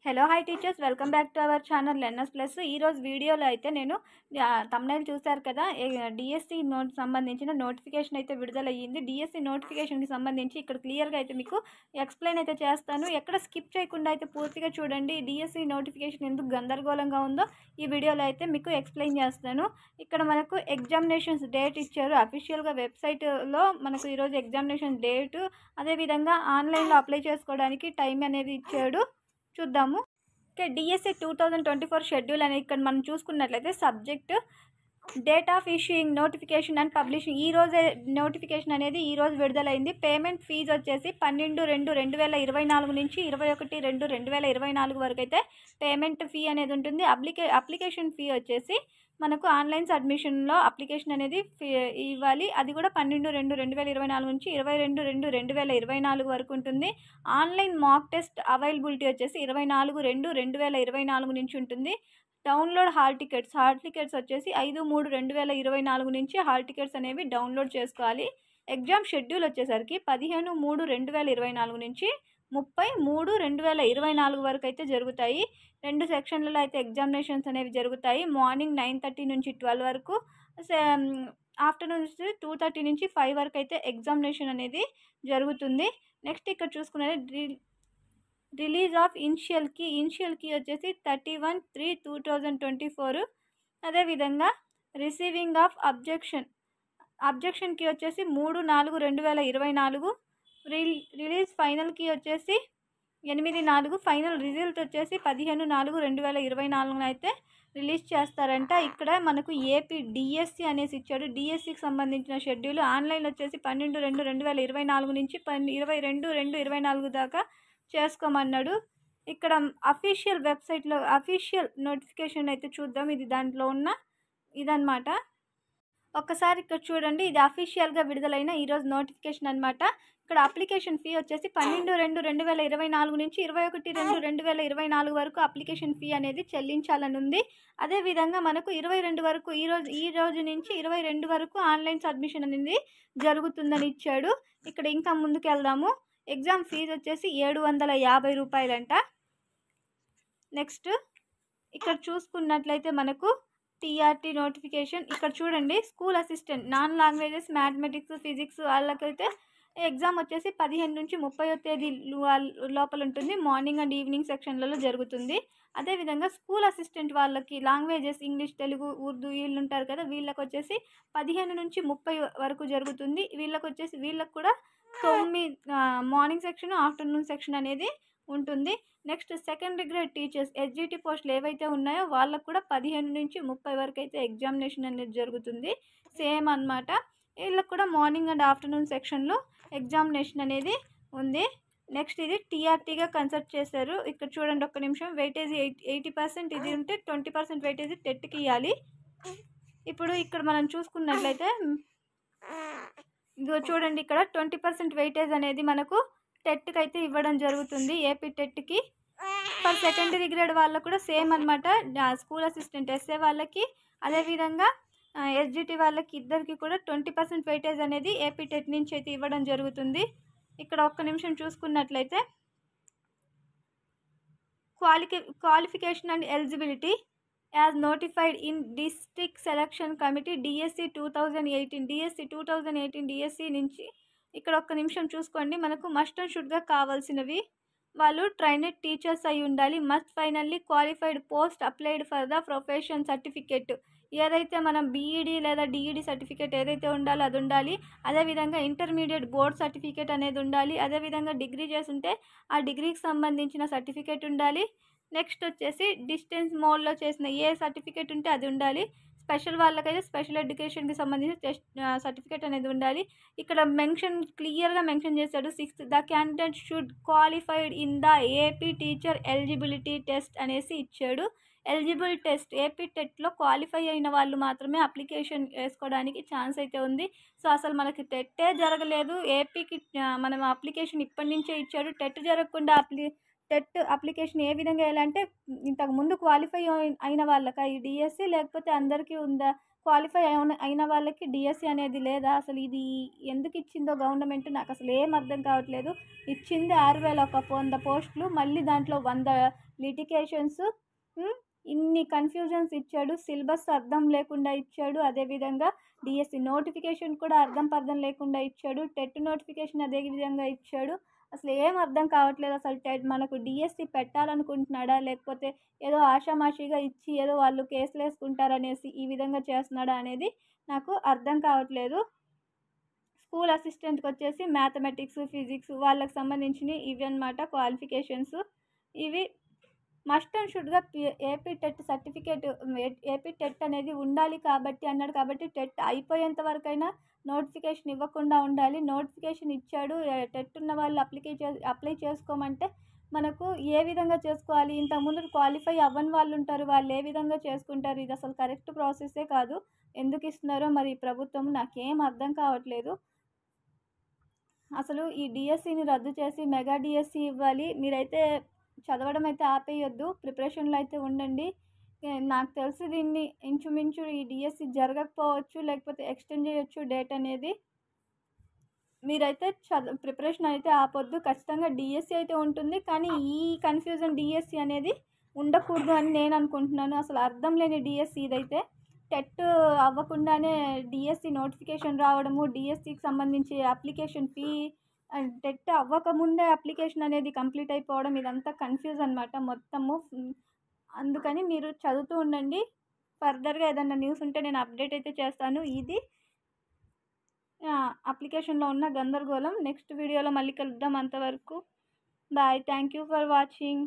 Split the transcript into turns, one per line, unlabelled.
Hello hi teachers, welcome back to our channel learners plus. ఈరోజు వీడియోలో అయితే నేను తమ్నైల్ చూశారు కదా, డిఎస్సి సంబంధించిన నోటిఫికేషన్ అయితే విడుదలయ్యింది. డిఎస్సి నోటిఫికేషన్కి సంబంధించి ఇక్కడ క్లియర్గా అయితే మీకు ఎక్స్ప్లెయిన్ అయితే చేస్తాను. ఎక్కడ స్కిప్ చేయకుండా అయితే పూర్తిగా చూడండి. డిఎస్సి నోటిఫికేషన్ ఎందుకు గందరగోళంగా ఉందో ఈ వీడియోలో అయితే మీకు ఎక్స్ప్లెయిన్ చేస్తాను. ఇక్కడ మనకు ఎగ్జామినేషన్స్ డేట్ ఇచ్చారు అఫీషియల్గా వెబ్సైట్లో. మనకు ఈరోజు ఎగ్జామినేషన్ డేటు, అదేవిధంగా ఆన్లైన్లో అప్లై చేసుకోవడానికి టైం అనేది ఇచ్చాడు. చూద్దాము. ఓకే, డిఎస్సి 2024 షెడ్యూల్ అనేది ఇక్కడ మనం చూసుకున్నట్లయితే subject date of issuing notification and publishing. ఈ రోజే నోటిఫికేషన్ అనేది ఈ రోజు విడుదలైంది. పేమెంట్ ఫీజు వచ్చేసి 12/2/2024 నుంచి 21/2/2024 వరకు అయితే పేమెంట్ ఫీ అనేది ఉంటుంది. అప్లికేషన్ ఫీ వచ్చేసి మనకు ఆన్లైన్ సబ్మిషన్లో అప్లికేషన్ అనేది ఇవ్వాలి. అది కూడా 12/2/2024 నుంచి 22/2/2024 వరకు ఉంటుంది. ఆన్లైన్ మాక్ టెస్ట్ అవైలబిలిటీ వచ్చేసి 24/2/2024 నుంచి ఉంటుంది. డౌన్లోడ్ హాల్ టికెట్స్ వచ్చేసి 5/3/2024 నుంచి హాల్ టికెట్స్ అనేవి డౌన్లోడ్ చేసుకోవాలి. ఎగ్జామ్ షెడ్యూల్ వచ్చేసరికి 15/3/2024 నుంచి 30/3/2024 వరకు అయితే జరుగుతాయి. 2 సెక్షన్లలో అయితే ఎగ్జామినేషన్స్ అనేవి జరుగుతాయి. మార్నింగ్ 9:30 నుంచి 12 వరకు, ఆఫ్టర్నూన్ 2:30 నుంచి 5 వరకు అయితే ఎగ్జామినేషన్ అనేది జరుగుతుంది. నెక్స్ట్ ఇక్కడ చూసుకున్నది రిలీజ్ ఆఫ్ ఇనిషియల్ కీ వచ్చేసి 31/3/2024. అదేవిధంగా రిసీవింగ్ ఆఫ్ అబ్జెక్షన్ కీ వచ్చేసి 3/4/2024. రిలీజ్ ఫైనల్ కీ వచ్చేసి 8/4. ఫైనల్ రిజల్ట్ వచ్చేసి 15/4/2024 అయితే రిలీజ్ చేస్తారంట. ఇక్కడ మనకు ఏపీ డిఎస్సి అనేసి ఇచ్చాడు. డిఎస్సికి సంబంధించిన షెడ్యూల్ ఆన్లైన్ వచ్చేసి 12/2/2024 నుంచి 22/2/2024 దాకా చేసుకోమన్నాడు. ఇక్కడ అఫీషియల్ వెబ్సైట్లో అఫీషియల్ నోటిఫికేషన్ అయితే చూద్దాం. ఇది దాంట్లో ఉన్న ఇదన్నమాట. ఒక్కసారి ఇక్కడ చూడండి, ఇది అఫీషియల్గా విడుదలైన ఈరోజు నోటిఫికేషన్ అనమాట. ఇక్కడ అప్లికేషన్ ఫీ వచ్చేసి 12/2/2024 నుంచి 21/2/2024 వరకు అప్లికేషన్ ఫీ అనేది చెల్లించాలని ఉంది. అదేవిధంగా మనకు 22 వరకు ఈ రోజు నుంచి 22 వరకు ఆన్లైన్ సబ్మిషన్ అనేది జరుగుతుందని ఇచ్చాడు. ఇక్కడ ఇంకా ముందుకు వెళ్దాము. ఎగ్జామ్ ఫీజు వచ్చేసి 750 రూపాయలంట. నెక్స్ట్ ఇక్కడ చూసుకున్నట్లయితే మనకు టీఆర్టీ నోటిఫికేషన్ ఇక్కడ చూడండి. School assistant non languages, mathematics, physics వాళ్ళకైతే ఎగ్జామ్ వచ్చేసి 15 నుంచి 30వ తేదీ లోపల ఉంటుంది. మార్నింగ్ అండ్ ఈవినింగ్ సెక్షన్లలో జరుగుతుంది. అదేవిధంగా స్కూల్ అసిస్టెంట్ వాళ్ళకి లాంగ్వేజెస్ ఇంగ్లీష్, తెలుగు, ఉర్దూ వీళ్ళు ఉంటారు కదా, వీళ్ళకి వచ్చేసి 15 నుంచి 30 వరకు జరుగుతుంది. వీళ్ళకు కూడా 9 మార్నింగ్ సెక్షన్, ఆఫ్టర్నూన్ సెక్షన్ అనేది ఉంటుంది. Next secondary grade teachers SGT పోస్టులు ఏవైతే ఉన్నాయో వాళ్ళకు కూడా 15 నుంచి 30 వరకు అయితే ఎగ్జామినేషన్ అనేది జరుగుతుంది. సేమ్ అన్నమాట. వీళ్ళకు కూడా మార్నింగ్ అండ్ ఆఫ్టర్నూన్ సెక్షన్లో ఎగ్జామినేషన్ అనేది ఉంది. నెక్స్ట్ ఇది టీఆర్టీగా కన్సిడర్ చేశారు. ఇక్కడ చూడండి, ఒక్క నిమిషం. వెయిటేజ్ 80% ఇది ఉంటే 20% వెయిటేజ్ టెట్కి ఇవ్వాలి. ఇప్పుడు ఇక్కడ మనం చూసుకున్నట్లయితే ఇదిగో చూడండి, ఇక్కడ 20% వెయిటేజ్ అనేది మనకు టెట్కి అయితే ఇవ్వడం జరుగుతుంది. ఏపీ టెట్కి. ఫర్ సెకండరీ గ్రేడ్ వాళ్ళకు కూడా సేమ్ అనమాట. స్కూల్ అసిస్టెంట్ ఎస్ఏ వాళ్ళకి, అదేవిధంగా ఎస్జిటి వాళ్ళకి ఇద్దరికి కూడా 20% వెయిటేజ్ అనేది ఏపీ టెట్ నుంచి అయితే ఇవ్వడం జరుగుతుంది. ఇక్కడ ఒక్క నిమిషం చూసుకున్నట్లయితే qualification and eligibility as notified in district selection committee DSC 2018 DSC నుంచి ఇక్కడ ఒక్క నిమిషం చూసుకోండి. మనకు మస్ట్ అండ్ షుడ్గా కావాల్సినవి వాళ్ళు ట్రైనడ్ టీచర్స్ అయి ఉండాలి. Must finally qualified post applied for the profession certificate. ఏదైతే మనం బీఈడి లేదా డిఈడి సర్టిఫికేట్ ఏదైతే ఉండాలో అది ఉండాలి. అదేవిధంగా ఇంటర్మీడియట్ బోర్డ్ సర్టిఫికేట్ అనేది ఉండాలి. అదేవిధంగా డిగ్రీ చేస్తుంటే ఆ డిగ్రీకి సంబంధించిన సర్టిఫికేట్ ఉండాలి. నెక్స్ట్ వచ్చేసి డిస్టెన్స్ మోడ్లో చేసిన ఏ సర్టిఫికేట్ ఉంటే అది ఉండాలి. స్పెషల్ వాళ్ళకైతే స్పెషల్ ఎడ్యుకేషన్కి సంబంధించిన సర్టిఫికేట్ అనేది ఉండాలి. ఇక్కడ క్లియర్గా మెన్షన్ చేశాడు. 6th the candidate should qualified in the AP teacher eligibility test అనేసి ఇచ్చాడు. ఎలిజిబుల్ టెస్ట్ ఏపీ టెట్లో క్వాలిఫై అయిన వాళ్ళు మాత్రమే అప్లికేషన్ వేసుకోవడానికి ఛాన్స్ అయితే ఉంది. సో అసలు మనకి టెట్టే జరగలేదు. ఏపీకి మనం అప్లికేషన్ ఇప్పటి నుంచే ఇచ్చాడు. టెట్ జరగకుండా టెట్ అప్లికేషన్ ఏ విధంగా వేయాలంటే ఇంతకు ముందు క్వాలిఫై అయిన వాళ్ళకి ఈ డిఎస్సి లేకపోతే అందరికీ ఉందా క్వాలిఫై అయిన వాళ్ళకి డిఎస్సి అనేది లేదా? అసలు ఇది ఎందుకు ఇచ్చిందో గవర్నమెంట్ నాకు అసలు ఏం అర్థం కావట్లేదు. ఇచ్చింది 6,000 ఒక 100 పోస్టులు, మళ్ళీ దాంట్లో 100 లిటిగేషన్స్, ఇన్ని కన్ఫ్యూజన్స్ ఇచ్చాడు. సిలబస్ అర్థం లేకుండా ఇచ్చాడు. అదేవిధంగా డిఎస్సి నోటిఫికేషన్ కూడా అర్థం పర్థం లేకుండా ఇచ్చాడు. టెట్ నోటిఫికేషన్ అదే విధంగా ఇచ్చాడు. అసలు ఏం అర్థం కావట్లేదు. అసలు మనకు డిఎస్సి పెట్టాలనుకుంటున్నాడా, లేకపోతే ఏదో ఆషామాషిగా ఇచ్చి ఏదో వాళ్ళు కేసులు వేసుకుంటారనేసి ఈ విధంగా చేస్తున్నాడా అనేది నాకు అర్థం కావట్లేదు. స్కూల్ అసిస్టెంట్కి వచ్చేసి మ్యాథమెటిక్స్, ఫిజిక్స్ వాళ్ళకి సంబంధించినవి ఇవి అన్నమాట క్వాలిఫికేషన్స్. ఇవి మస్ట్ అండ్ షుడ్గా AP TET certificate, AP TET అనేది ఉండాలి కాబట్టి అన్నాడు. కాబట్టి టెట్ అయిపోయేంత వరకైనా నోటిఫికేషన్ ఇవ్వకుండా ఉండాలి. నోటిఫికేషన్ ఇచ్చాడు. టెట్ ఉన్న వాళ్ళు అప్లై చేసుకోమంటే మనకు ఏ విధంగా చేసుకోవాలి? ఇంతకుముందు క్వాలిఫై అవ్వని వాళ్ళు ఉంటారు, వాళ్ళు ఏ విధంగా చేసుకుంటారు? ఇది అసలు కరెక్ట్ ప్రాసెస్సే కాదు. ఎందుకు ఇస్తున్నారో మరి ప్రభుత్వం నాకేం అర్థం కావట్లేదు. అసలు ఈ డిఎస్సిని రద్దు చేసి మెగా డిఎస్సి ఇవ్వాలి. మీరైతే చదవడం అయితే ఆపేయొద్దు, ప్రిపరేషన్లో అయితే ఉండండి. నాకు తెలిసి దీన్ని ఇంచుమించు ఈ డిఎస్సి జరగకపోవచ్చు, లేకపోతే ఎక్స్టెండ్ చేయొచ్చు డేట్ అనేది. మీరైతే ప్రిపరేషన్ అయితే ఆపొద్దు. ఖచ్చితంగా డిఎస్సి అయితే ఉంటుంది, కానీ ఈ కన్ఫ్యూజన్ డిఎస్సి అనేది ఉండకూడదు అని నేను అనుకుంటున్నాను. అసలు అర్థం లేని డిఎస్సి ఇదైతే. టెట్ అవ్వకుండానే డిఎస్సి నోటిఫికేషన్ రావడము, డిఎస్సికి సంబంధించి అప్లికేషన్ ఫీ, టెట్ అవ్వకముందే అప్లికేషన్ అనేది కంప్లీట్ అయిపోవడం, ఇదంతా కన్ఫ్యూజ్ అనమాట మొత్తము. అందుకని మీరు చదువుతూ ఉండండి. ఫర్దర్గా ఏదైనా న్యూస్ ఉంటే నేను అప్డేట్ అయితే చేస్తాను. ఇది అప్లికేషన్లో ఉన్న గందరగోళం. నెక్స్ట్ వీడియోలో మళ్ళీ కలుద్దాం. అంతవరకు bye. Thank you for watching.